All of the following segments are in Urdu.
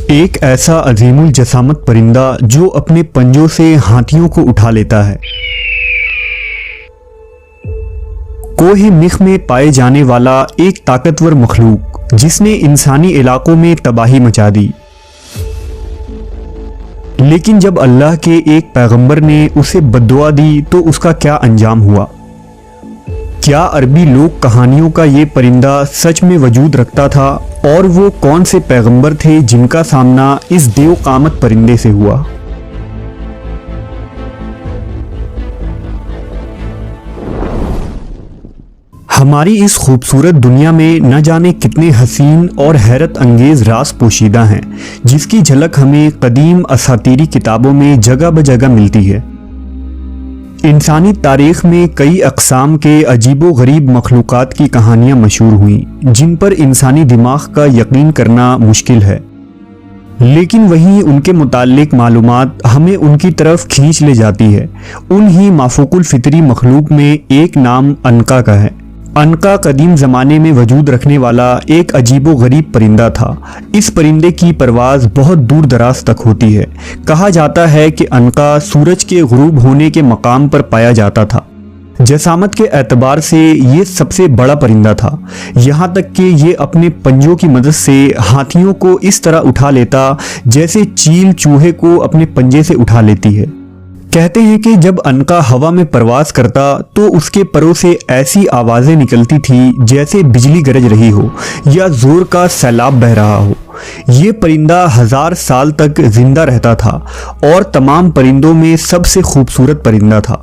ایک ایسا عظیم الجسامت پرندہ جو اپنے پنجوں سے ہاتھیوں کو اٹھا لیتا ہے۔ کوہ مخ میں پائے جانے والا ایک طاقتور مخلوق جس نے انسانی علاقوں میں تباہی مچا دی، لیکن جب اللہ کے ایک پیغمبر نے اسے بددعا دی تو اس کا کیا انجام ہوا؟ کیا عربی لوک کہانیوں کا یہ پرندہ سچ میں وجود رکھتا تھا؟ اور وہ کون سے پیغمبر تھے جن کا سامنا اس دیو قامت پرندے سے ہوا؟ ہماری اس خوبصورت دنیا میں نہ جانے کتنے حسین اور حیرت انگیز راز پوشیدہ ہیں جس کی جھلک ہمیں قدیم اساطیری کتابوں میں جگہ بجگہ ملتی ہے۔ انسانی تاریخ میں کئی اقسام کے عجیب و غریب مخلوقات کی کہانیاں مشہور ہوئیں جن پر انسانی دماغ کا یقین کرنا مشکل ہے، لیکن وہیں ان کے متعلق معلومات ہمیں ان کی طرف کھینچ لے جاتی ہے۔ ان ہی مافوق الفطری مخلوق میں ایک نام عنقا کا ہے۔ عنقا قدیم زمانے میں وجود رکھنے والا ایک عجیب و غریب پرندہ تھا۔ اس پرندے کی پرواز بہت دور دراز تک ہوتی ہے۔ کہا جاتا ہے کہ عنقا سورج کے غروب ہونے کے مقام پر پایا جاتا تھا۔ جسامت کے اعتبار سے یہ سب سے بڑا پرندہ تھا، یہاں تک کہ یہ اپنے پنجوں کی مدد سے ہاتھیوں کو اس طرح اٹھا لیتا جیسے چیل چوہے کو اپنے پنجے سے اٹھا لیتی ہے۔ کہتے ہیں کہ جب عنقا ہوا میں پرواز کرتا تو اس کے پروں سے ایسی آوازیں نکلتی تھی جیسے بجلی گرج رہی ہو یا زور کا سیلاب بہہ رہا ہو۔ یہ پرندہ 1000 سال تک زندہ رہتا تھا اور تمام پرندوں میں سب سے خوبصورت پرندہ تھا۔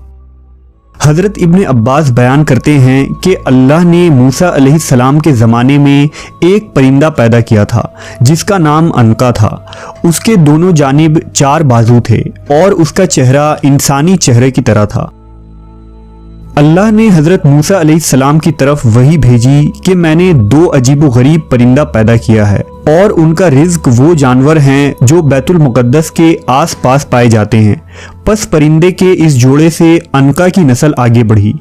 حضرت ابن عباس بیان کرتے ہیں کہ اللہ نے موسیٰ علیہ السلام کے زمانے میں ایک پرندہ پیدا کیا تھا جس کا نام عنقا تھا۔ اس کے دونوں جانب 4 بازو تھے اور اس کا چہرہ انسانی چہرے کی طرح تھا۔ اللہ نے حضرت موسیٰ علیہ السلام کی طرف وحی بھیجی کہ میں نے 2 عجیب و غریب پرندہ پیدا کیا ہے اور ان کا رزق وہ جانور ہیں جو بیت المقدس کے آس پاس پائے جاتے ہیں۔ پس پرندے کے اس جوڑے سے عنقا کی نسل آگے بڑھی۔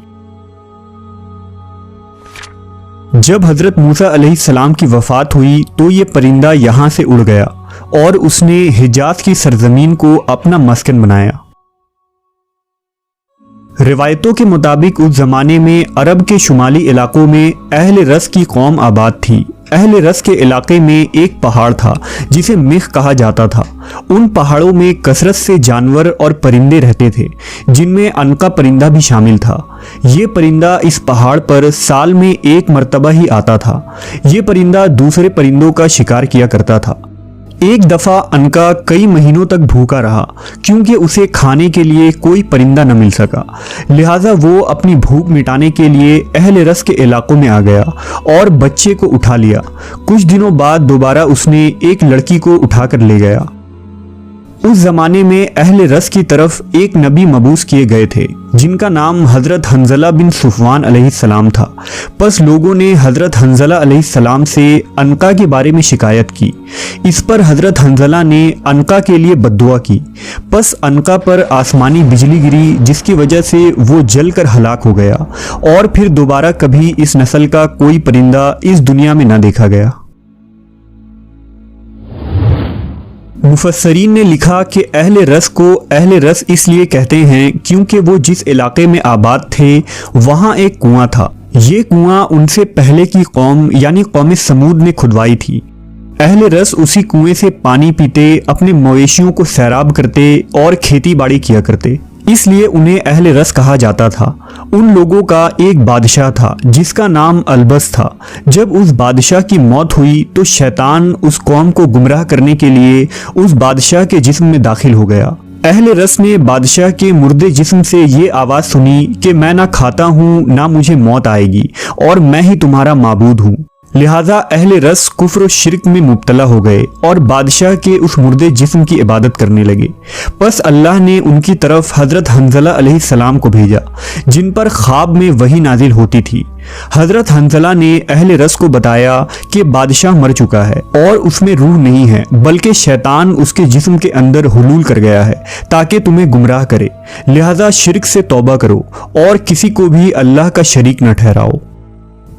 جب حضرت موسیٰ علیہ السلام کی وفات ہوئی تو یہ پرندہ یہاں سے اڑ گیا اور اس نے حجاز کی سرزمین کو اپنا مسکن بنایا۔ روایتوں کے مطابق اس زمانے میں عرب کے شمالی علاقوں میں اہل رس کی قوم آباد تھی۔ اہل رس کے علاقے میں ایک پہاڑ تھا جسے مخ کہا جاتا تھا۔ ان پہاڑوں میں کثرت سے جانور اور پرندے رہتے تھے جن میں عنقا پرندہ بھی شامل تھا۔ یہ پرندہ اس پہاڑ پر سال میں 1 مرتبہ ہی آتا تھا۔ یہ پرندہ دوسرے پرندوں کا شکار کیا کرتا تھا۔ ایک دفعہ عنقا کئی مہینوں تک بھوکا رہا کیونکہ اسے کھانے کے لیے کوئی پرندہ نہ مل سکا، لہٰذا وہ اپنی بھوک مٹانے کے لیے اہل رس کے علاقوں میں آ گیا اور بچے کو اٹھا لیا۔ کچھ دنوں بعد دوبارہ اس نے ایک لڑکی کو اٹھا کر لے گیا۔ اس زمانے میں اہل رس کی طرف ایک نبی مبعوث کیے گئے تھے جن کا نام حضرت حنظلہ بن صفوان علیہ السلام تھا۔ پس لوگوں نے حضرت حنظلہ علیہ السلام سے عنقا کے بارے میں شکایت کی۔ اس پر حضرت حنظلہ نے عنقا کے لیے بددعا کی۔ پس عنقا پر آسمانی بجلی گری جس کی وجہ سے وہ جل کر ہلاک ہو گیا اور پھر دوبارہ کبھی اس نسل کا کوئی پرندہ اس دنیا میں نہ دیکھا گیا۔ مفسرین نے لکھا کہ اہل رس کو اہل رس اس لیے کہتے ہیں کیونکہ وہ جس علاقے میں آباد تھے وہاں ایک کنواں تھا۔ یہ کنواں ان سے پہلے کی قوم یعنی قوم سمود نے کھدوائی تھی۔ اہل رس اسی کنویں سے پانی پیتے، اپنے مویشیوں کو سیراب کرتے اور کھیتی باڑی کیا کرتے، اس لیے انہیں اہل رس کہا جاتا تھا۔ ان لوگوں کا ایک بادشاہ تھا جس کا نام البس تھا۔ جب اس بادشاہ کی موت ہوئی تو شیطان اس قوم کو گمراہ کرنے کے لیے اس بادشاہ کے جسم میں داخل ہو گیا۔ اہل رس نے بادشاہ کے مردے جسم سے یہ آواز سنی کہ میں نہ کھاتا ہوں نہ مجھے موت آئے گی اور میں ہی تمہارا معبود ہوں۔ لہٰذا اہل رس کفر و شرک میں مبتلا ہو گئے اور بادشاہ کے اس مردے جسم کی عبادت کرنے لگے۔ پس اللہ نے ان کی طرف حضرت حنظلہ علیہ السلام کو بھیجا جن پر خواب میں وحی نازل ہوتی تھی۔ حضرت حنظلہ نے اہل رس کو بتایا کہ بادشاہ مر چکا ہے اور اس میں روح نہیں ہے بلکہ شیطان اس کے جسم کے اندر حلول کر گیا ہے تاکہ تمہیں گمراہ کرے، لہٰذا شرک سے توبہ کرو اور کسی کو بھی اللہ کا شریک نہ ٹھہراؤ۔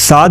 7